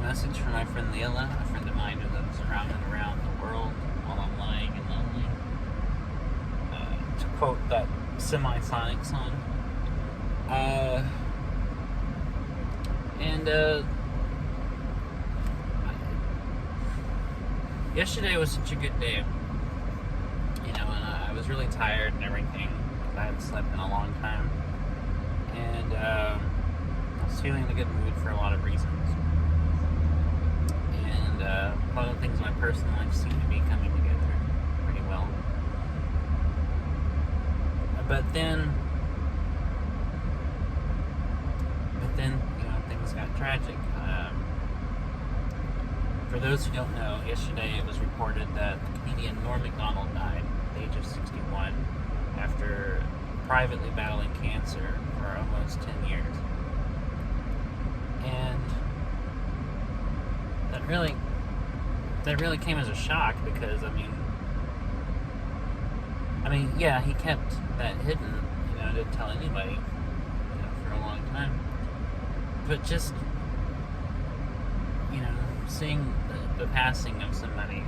message from my friend Lilla, a friend of mine who lives around and around the world while I'm lying and lonely. To quote that Semi-Sonic song. Yesterday was such a good day. And I was really tired and everything. I hadn't slept in a long time. And I was feeling in a good mood for a lot of reasons. And a lot of things in my personal life seem to be coming together pretty well. But then, things got tragic. For those who don't know, yesterday it was reported that the comedian Norm Macdonald died at the age of 61 after privately battling cancer for almost 10 years. And that really came as a shock because, yeah, he kept that hidden, didn't tell anybody, for a long time. But just, seeing the passing of somebody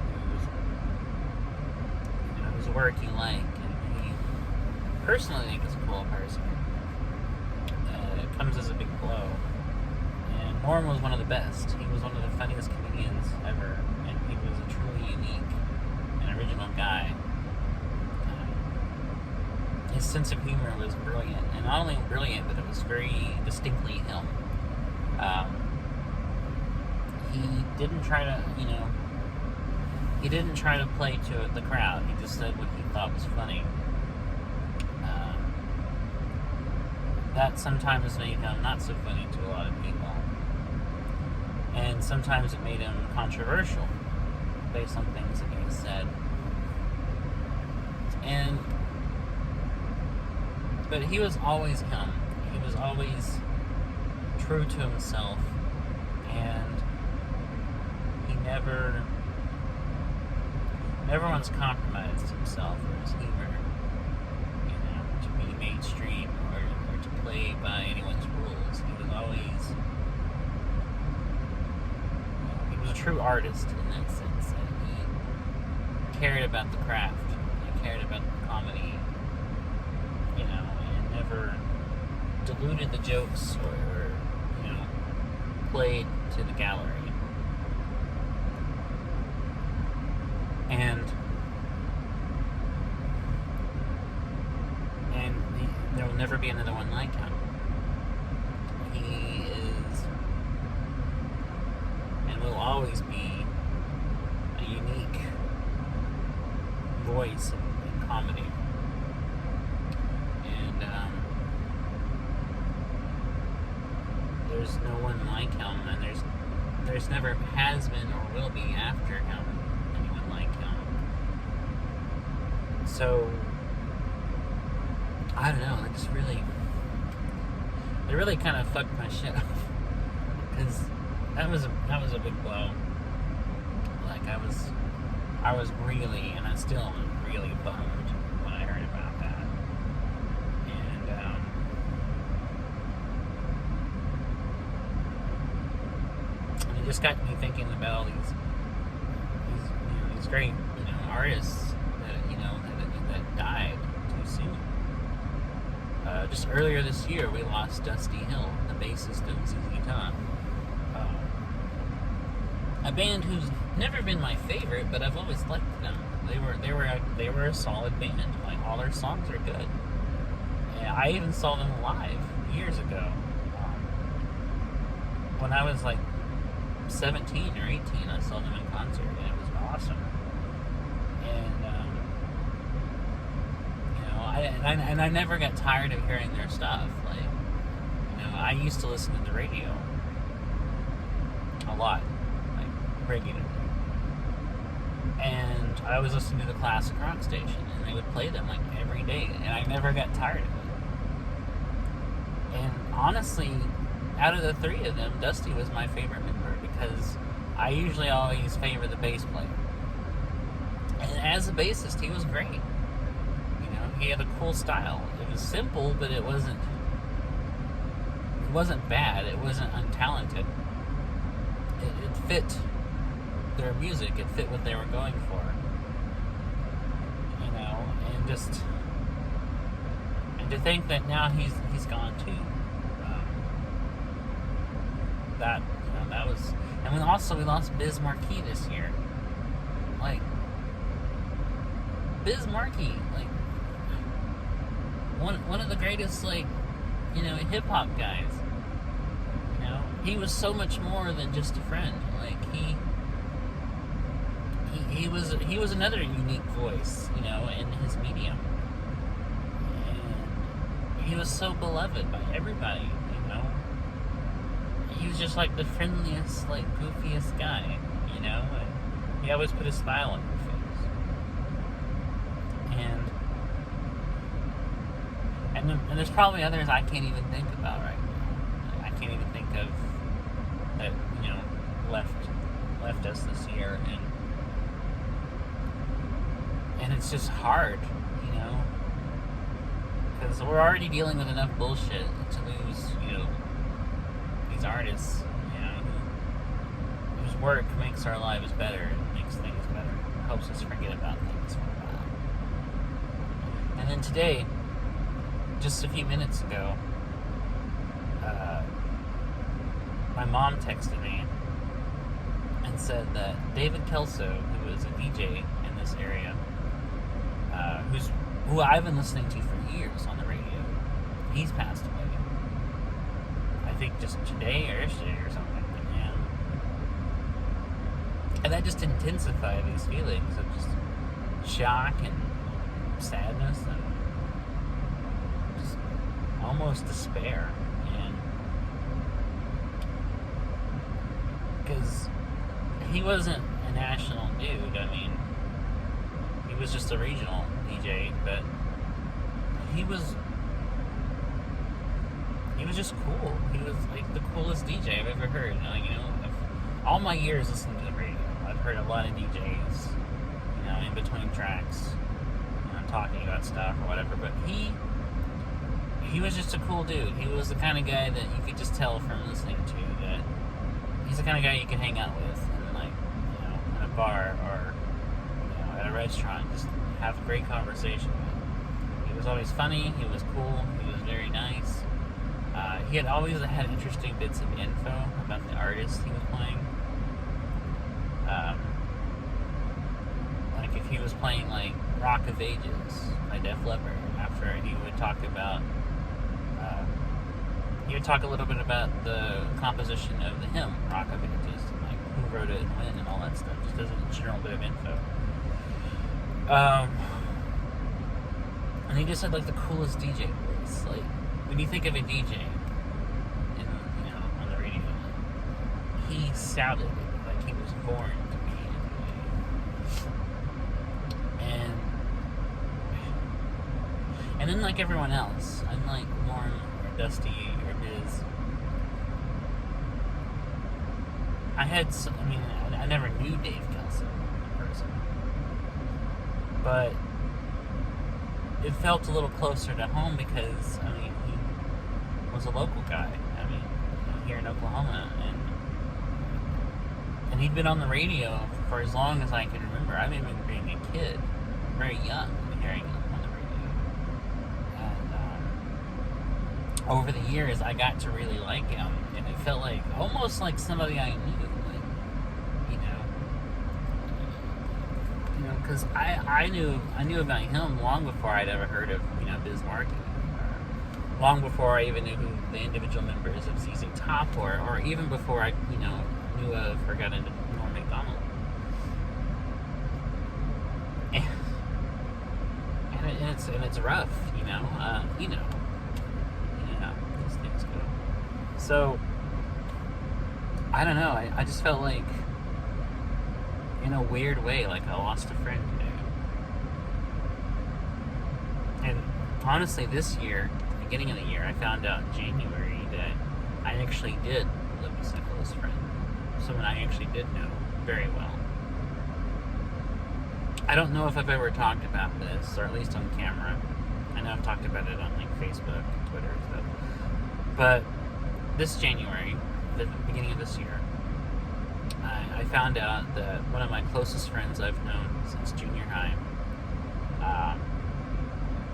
whose work you like, and he personally think is a cool person, it comes as a big blow. And Norm was one of the best. He was one of the funniest comedians ever, and he was a truly unique and original guy. His sense of humor was brilliant, and not only brilliant, but it was very distinctly him. He didn't try to play to the crowd. He just said what he thought was funny. That sometimes made him not so funny to a lot of people, and sometimes it made him controversial based on things that he said. But he was always him. He was always true to himself, and he never once compromised himself or his humor, to be mainstream or to play by anyone's rules. He was a true artist in that sense, and he cared about the craft. He cared about the comedy, and never diluted the jokes or played to the gallery. And there will never be another one like him. He is and will always be a unique voice in comedy. And there's no one like him, and there's never has been or will be after him anyone like him. So I don't know, it really kind of fucked my shit up, because that was a big blow. Like I was really, and I still am really bummed when I heard about that. And it just got me thinking about all these great artists that died too soon. Just earlier this year, we lost Dusty Hill, the bassist of ZZ Top. A band who's never been my favorite, but I've always liked them. They were a solid band. Like, all their songs are good. And I even saw them live years ago. When I was like 17 or 18, I saw them in concert, and it was awesome. And I never got tired of hearing their stuff. Like, I used to listen to the radio a lot, like regularly, and I was listening to the classic rock station, and they would play them like every day, and I never got tired of it. And honestly, out of the three of them, Dusty was my favorite member, because I usually always favor the bass player. And as a bassist, he was great. He had a cool style. It was simple, but it wasn't bad. It wasn't untalented. it fit their music. It fit what they were going for. And to think that now he's gone too. That was, and we lost Biz Markie this year. Like, Biz Markie, like one of the greatest, like, hip hop guys. He was so much more than just a friend. Like, he was another unique voice, in his medium. And he was so beloved by everybody, He was just like the friendliest, like, goofiest guy, And he always put a smile on your face. And there's probably others I can't even think about right now. I can't even think of that, left us this year, and it's just hard, because we're already dealing with enough bullshit to lose, these artists, whose work makes our lives better and makes things better, helps us forget about things for a while. And then today, just a few minutes ago, my mom texted me and said that David Kelso, who is a DJ in this area, who I've been listening to for years on the radio, he's passed away. I think just today or yesterday or something. And that just intensified these feelings of just shock and sadness and just almost despair. And because he wasn't a national dude, I mean, he was just a regional DJ, but he was just cool. He was like the coolest DJ I've ever heard. All my years listening to the radio, I've heard a lot of DJs, in between tracks, talking about stuff or whatever. But he was just a cool dude. He was the kind of guy that you could just tell from listening to that he's the kind of guy you can hang out with, and in a bar or at a restaurant, just have a great conversation with. He was always funny. He was cool. He was very nice. He had always had interesting bits of info about the artist he was playing. Like if he was playing like Rock of Ages by Def Leppard, after he would talk about, a little bit about the composition of the hymn Rock of Ages, and like who wrote it and when and all that stuff, just as a general bit of info. And he just had like the coolest DJ voice. Like when you think of a DJ, on the radio, he sounded like he was born to be a DJ. And then like everyone else, unlike Lauren or Dusty or Biz, I never knew Dave Kelso in person, but it felt a little closer to home because, he was a local guy, here in Oklahoma, and he'd been on the radio for as long as I can remember. I remember being a kid, very young, and hearing him on the radio. And over the years, I got to really like him, and it felt like, almost like somebody I knew, because I knew about him long before I'd ever heard of Biz Markie, long before I even knew who the individual members of ZZ Top were, or even before I knew of or got into Norm Macdonald. And it's rough, these things go. So I don't know. I just felt like, in a weird way, like I lost a friend today. And honestly, this year, beginning of the year, I found out in January that I actually did lose a close friend. Someone I actually did know very well. I don't know if I've ever talked about this, or at least on camera. I know I've talked about it on like Facebook and Twitter and stuff. But this January, the beginning of this year, I found out that one of my closest friends I've known since junior high,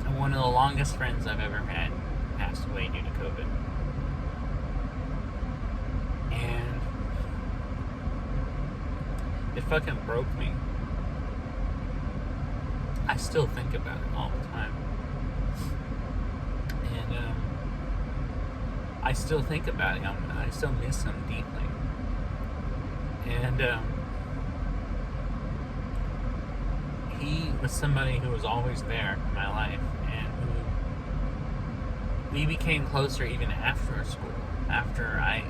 and one of the longest friends I've ever had, passed away due to COVID. And it fucking broke me. I still think about it all the time. And I still think about him. I still miss him deeply. And he was somebody who was always there in my life, and we became closer even after school. After I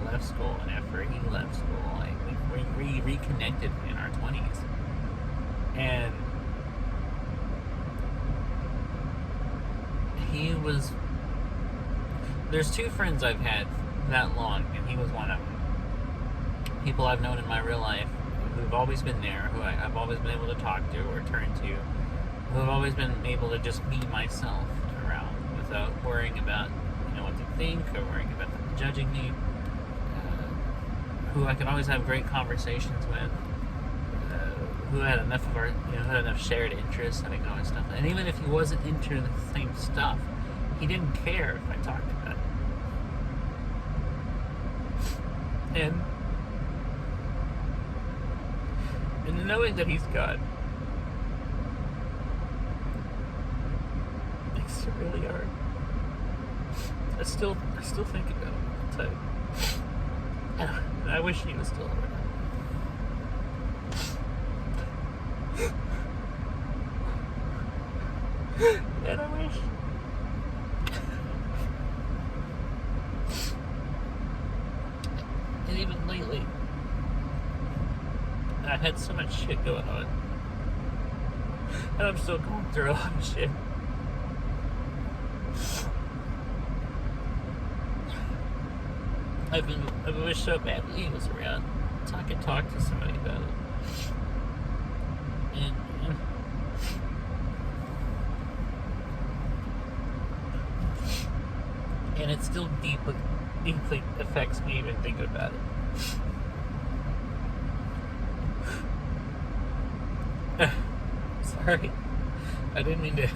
left school, and after he left school, we reconnected in our 20s. And he was... There's two friends I've had that long, and he was one of them. People I've known in my real life who've always been there, who I've always been able to talk to or turn to, who have always been able to just be myself around without worrying about, what they think, or worrying about them judging me, who I could always have great conversations with, who had enough of our, had enough shared interests, and I could always stuff. And even if he wasn't into the same stuff, he didn't care if I talked about it. And knowing that he's gone makes it really hard. I still think about him all the time. And I wish he was still around. And I wish. And even lately, I had so much shit going on. And I'm still going through a lot of shit. I wish so badly he was around, so I could talk to somebody about it. And it still deeply affects me even thinking about it. Sorry, I didn't mean to.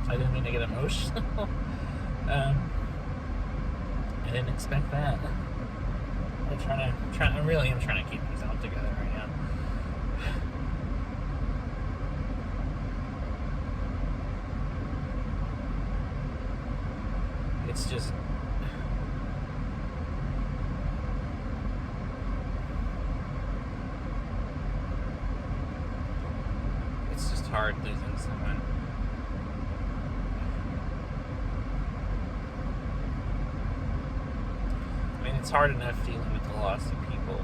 I didn't mean to get emotional. I didn't expect that. I really am trying to keep these all together right now. It's just. It's just hard losing someone. I mean, it's hard enough dealing with the loss of people,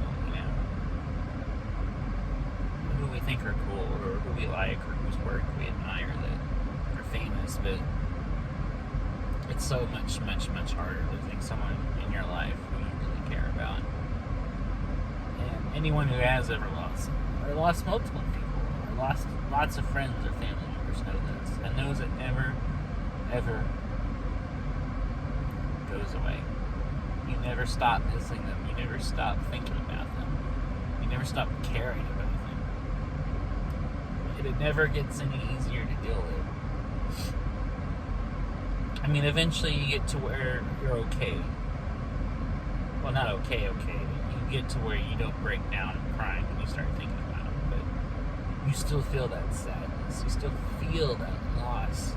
who we think are cool, or who we like, or whose work we admire that are famous, but it's so much, much, much harder losing someone in your life who you really care about. And anyone who has ever lost, or lost multiple people, or lost lots of friends or family members know this, and knows it never, ever goes away. You never stop missing them. You never stop thinking about them. You never stop caring about them. And it never gets any easier to deal with. I mean, eventually you get to where you're okay. Well, not okay, but you get to where you don't break down crying when you start thinking about them. But you still feel that sadness. You still feel that loss.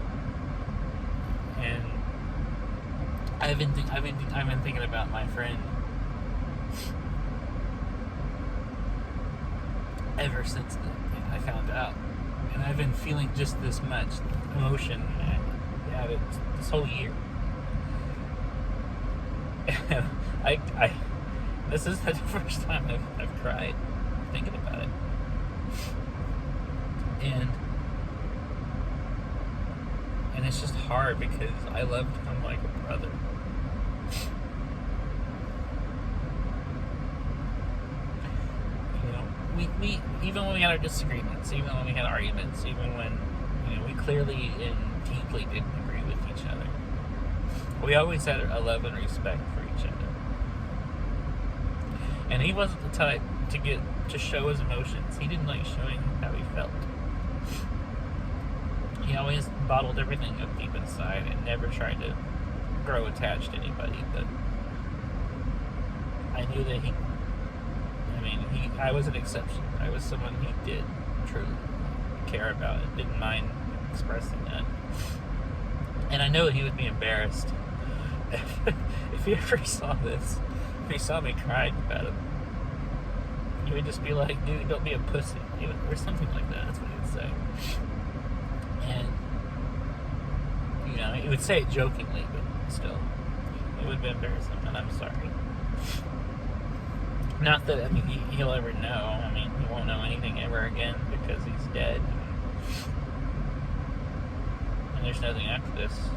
And I've been thinking about my friend ever since I found out, and I've been feeling just this much emotion at it this whole year. This is the first time I've cried thinking about it, and it's just hard because I loved him like a brother. We even when we had our disagreements, even when we had arguments, even when we clearly and deeply didn't agree with each other, we always had a love and respect for each other. And he wasn't the type to show his emotions. He didn't like showing how he felt. He always bottled everything up deep inside and never tried to grow attached to anybody. But I knew that I was an exception. I was someone he did truly care about and didn't mind expressing that. And I know he would be embarrassed if he ever saw this. If he saw me crying about him, he would just be like, dude, don't be a pussy. Or something like that. That's what he would say. And, he would say it jokingly, but still, it would be embarrassing, and I'm sorry. Not that, he'll ever know. He won't know anything ever again because he's dead. And there's nothing after this.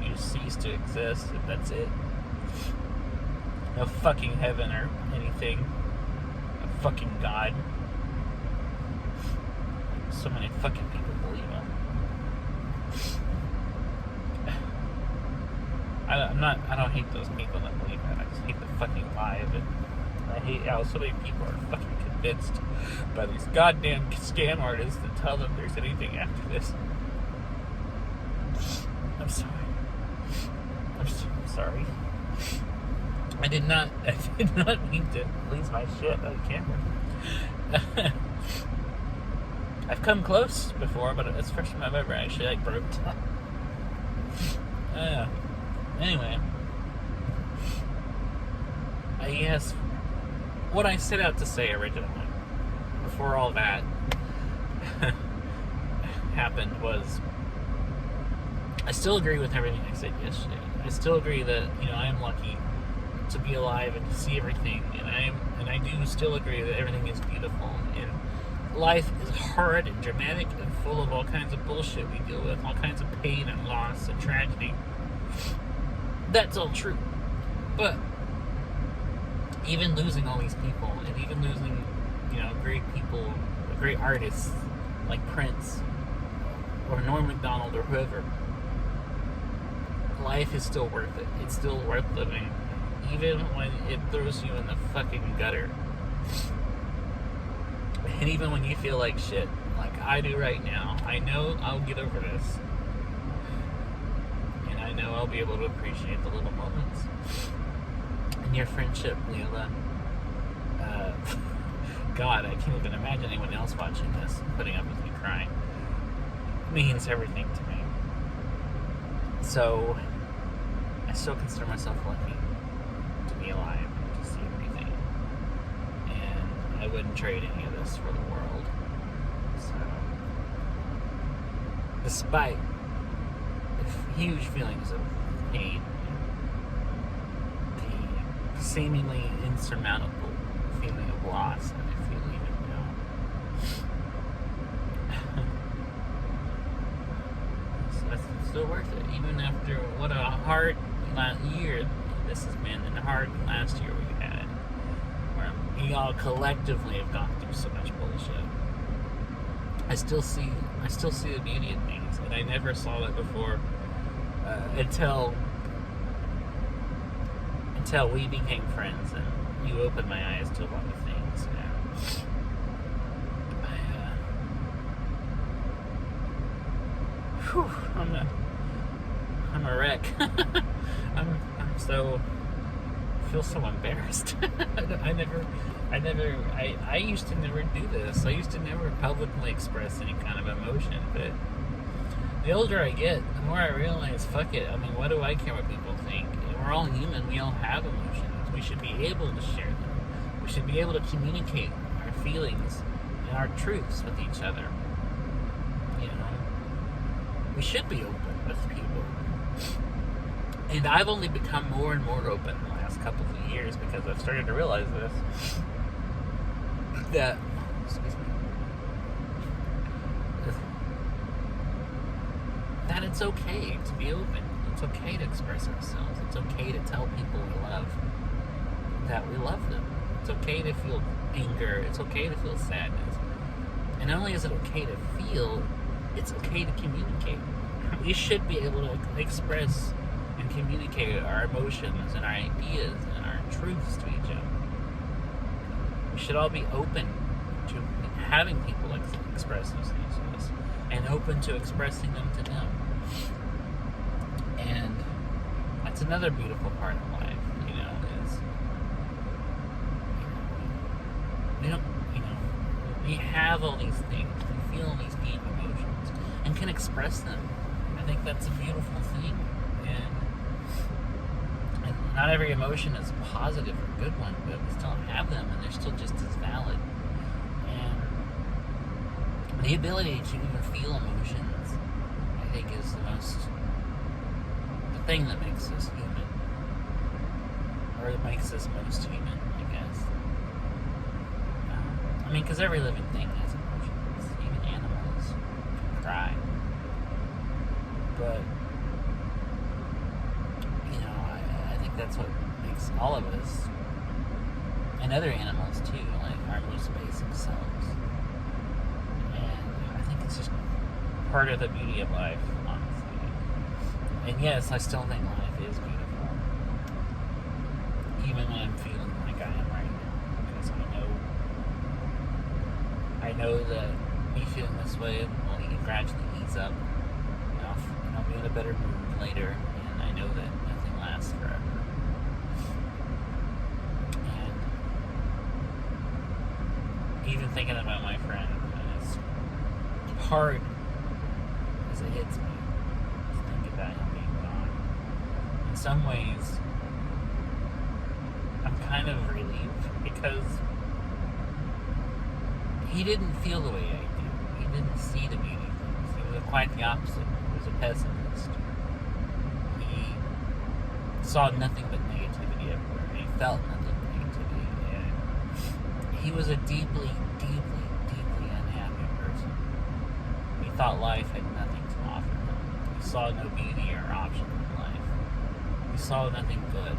You just cease to exist, and that's it. No fucking heaven or anything. No fucking God. So many fucking people believe him. I don't hate those people that believe that. I just hate the fucking lie of it. I hate how so many people are fucking convinced by these goddamn scam artists that tell them there's anything after this. I'm sorry. I'm sorry. I did not mean to lose my shit on camera. I've come close before, but it's the first time I've ever actually broke down. Anyway, yes, what I set out to say originally, before all that happened, was I still agree with everything I said yesterday. I still agree that I am lucky to be alive and to see everything, and I do still agree that everything is beautiful, and life is hard and dramatic and full of all kinds of bullshit we deal with, all kinds of pain and loss and tragedy. That's all true. But even losing all these people, and even losing, great people, great artists like Prince or Norm Macdonald or whoever, life is still worth it. It's still worth living, even when it throws you in the fucking gutter. And even when you feel like shit, like I do right now, I know I'll get over this. And I know I'll be able to appreciate the little moments. And your friendship, Lilla, God, I can't even imagine anyone else watching this, putting up with me crying, means everything to me. So, I still consider myself lucky to be alive and to see everything. And I wouldn't trade any of this for the world. So, despite the huge feelings of pain, the seemingly insurmountable feeling of loss that I feel even now, so it's still worth it. Even after what a hard year this has been, and a hard last year we had, where we all collectively have gone through so much bullshit. I still see the beauty in things, and I never saw that before until we became friends, and you opened my eyes to a lot of things. I'm a wreck. I feel so embarrassed. I used to never do this. I used to never publicly express any kind of emotion, but the older I get, the more I realize, fuck it. What do I care what people think? We're all human. We all have emotions. We should be able to share them. We should be able to communicate our feelings and our truths with each other. We should be open with people. And I've only become more and more open in the last couple of years because I've started to realize this. That, that it's okay to be open. It's okay to express ourselves. It's okay to tell people we love that we love them. It's okay to feel anger. It's okay to feel sadness. And not only is it okay to feel, it's okay to communicate. We should be able to express and communicate our emotions and our ideas and our truths to each other. should all be open to having people express those things to us, and open to expressing them to them. And that's another beautiful part of life, is we don't, we have all these things, we feel these deep emotions, and can express them. I think that's a beautiful thing, and not every emotion is a positive or a good one, but we still have them, and they're still just as valid. And the ability to even feel emotions, I think, is the thing that makes us human, or it makes us most human, I guess. Because every living thing has emotions, even animals can cry. But I think that's what makes all of us, and other animals too, like our most basic selves. And I think it's just part of the beauty of life, honestly. And yes, I still think life is beautiful, even when I'm feeling like I am right now, because I know that me feeling this way will gradually ease up, and I'll be in a better mood later, and I know that nothing lasts forever. And even thinking about my friend, as hard as it hits me to think about him being gone, in some ways I'm kind of relieved, because he didn't feel the way I do. He didn't see the beauty of things. He was quite the opposite. He was a pessimist. He saw nothing but negativity everywhere. He felt nothing but negativity. And he was a deeply, deeply, deeply unhappy person. He thought life had nothing to offer him. He saw no beauty or option in life. He saw nothing good.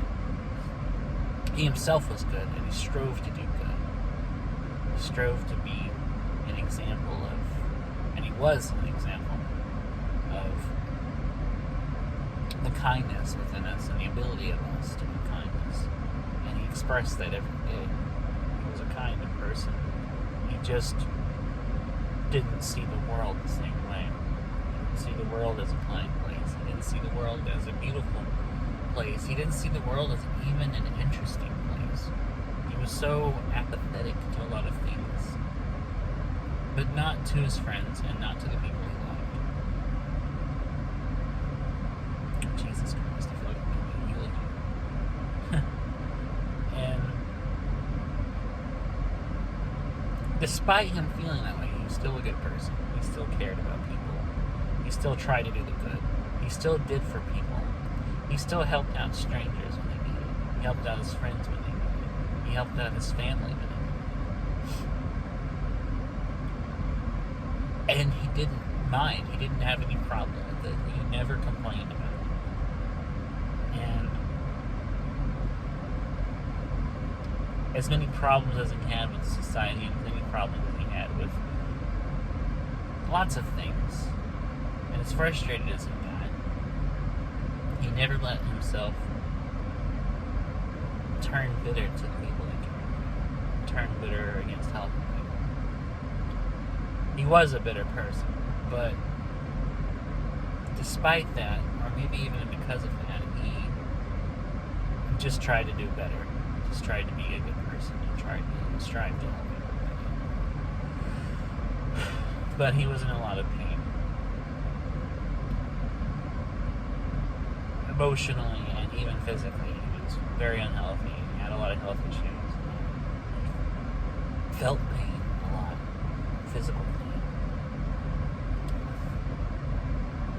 He himself was good, and he strove to do good. He strove to be an example of, and he was an example of, the kindness within us and the ability of us to be kindness. And he expressed that every day. He was a kind person. He just didn't see the world the same way. He didn't see the world as a kind place. He didn't see the world as a beautiful place. He didn't see the world as even an interesting place. He was so apathetic to a lot of things, but not to his friends and not to the people he loved. Jesus Christ, I feel like I'm giving a eulogy. And despite him feeling that way, he was still a good person. He still cared about people. He still tried to do the good. He still did for people. He still helped out strangers when they needed. He helped out his friends when they needed. He helped out his family when they needed. And he didn't mind. He didn't have any problem with it. He never complained about it. And as many problems as he had with society, and as many problems as he had with lots of things, and as frustrated as he got, he never let himself turn bitter to the people he cared about, turn bitter against helping people. He was a bitter person, but despite that, or maybe even because of that, he just tried to do better. Just tried to be a good person and strive to help everybody. But he was in a lot of pain. Emotionally and even physically, he was very unhealthy. He had a lot of health issues. Felt pain a lot. Physical pain.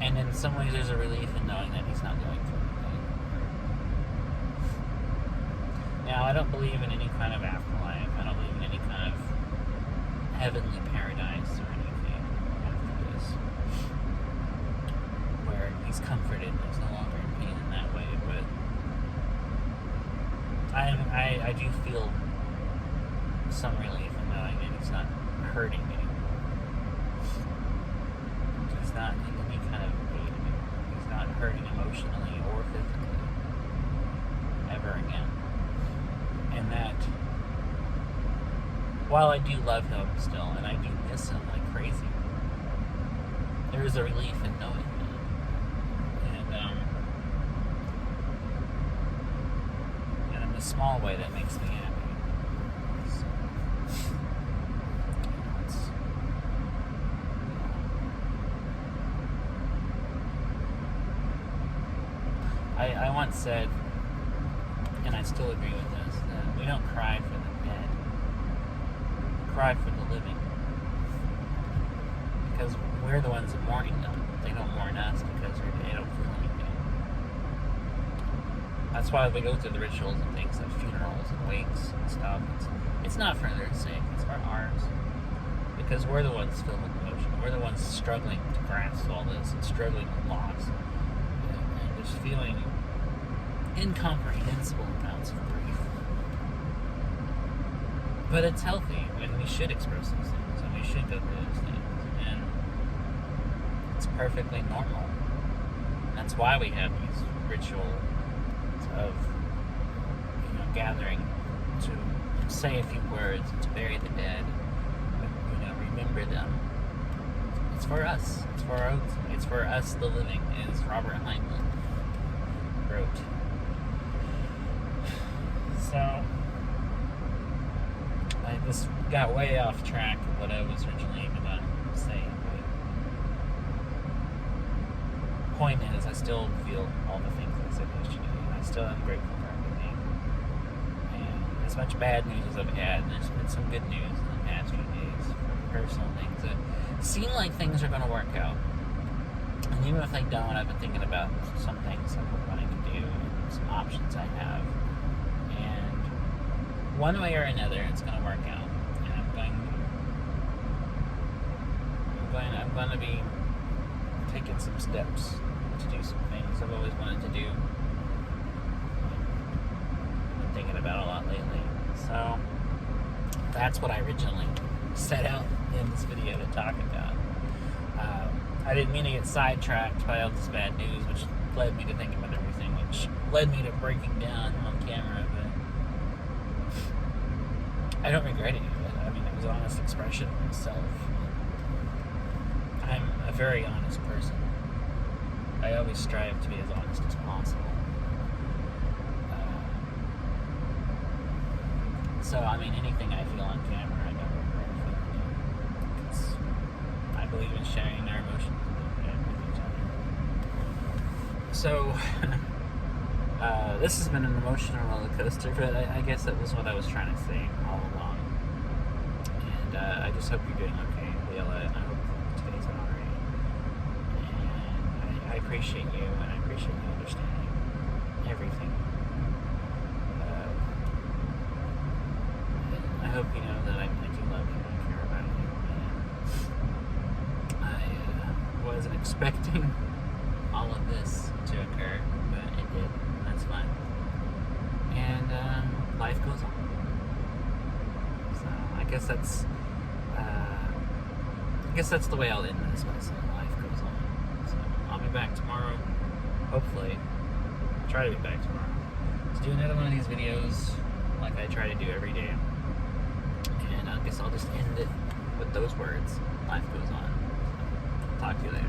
And in some ways there's a relief in knowing that he's not going through anything. Now, I don't believe in any kind of afterlife. I don't believe in any kind of heavenly paradise or anything after this, where he's comforted and he's no longer in pain in that way. But I do feel some relief in knowing that he's not hurting anymore. He's not in any kind of pain anymore. He's not hurting emotionally or physically ever again. And that while I do love him still, and I do miss him like crazy, there is a relief in knowing that. And in a small way, that makes me happy. So, I once said, and I still agree with this, that we don't cry for the dead. We cry for the living. Because we're the ones mourning them. They don't mourn us because they don't feel anything. That's why we go through the rituals and things like funerals and wakes and stuff. It's not for their sake, it's for ours. Because we're the ones filled with emotion. We're the ones struggling to grasp all this and struggling with loss. And just feeling incomprehensible amounts of grief. But it's healthy, and we should express those things, and we should go through those things, and it's perfectly normal. That's why we have these rituals of, gathering to say a few words, to bury the dead, remember them. It's for us. It's for our own. It's for us, the living, as Robert Heinlein wrote. So, I just got way off track of what I was originally going to say. But point is, I still feel all the things I said yesterday, and I still am grateful for everything. And as much bad news as I've had, there's been some good news in the past few days for personal things that seem like things are going to work out. And even if they don't, I've been thinking about some things I'm wanting to do and some options I have. And one way or another, it's going to work out. And I'm going to be taking some steps to do some things I've always wanted to do. I've been thinking about a lot lately. So that's what I originally set out in this video to talk about. I didn't mean to get sidetracked by all this bad news, which led me to think about everything, which led me to breaking down on camera, but I don't regret any of it. I mean, it was an honest expression of myself. I'm a very honest person. I always strive to be as honest as possible. So, I mean, anything I feel on camera, I don't regret feeling. Because I believe in sharing our emotions with each other. So, this has been an emotional roller coaster, but I guess that was what I was trying to say all along. And I just hope you're doing okay, Lilla, and I hope today's been alright. And I appreciate you, and I appreciate you understanding everything. I hope you know that I do love you and I care about you. And I wasn't expecting all of this to occur, but it did. That's fine. And life goes on. So I guess that's the way I'll end this by saying life goes on. So I'll be back tomorrow. Hopefully. I'll try to be back tomorrow to do another one of these videos like I try to do every day. And I guess I'll just end it with those words. Life goes on. Talk to you later.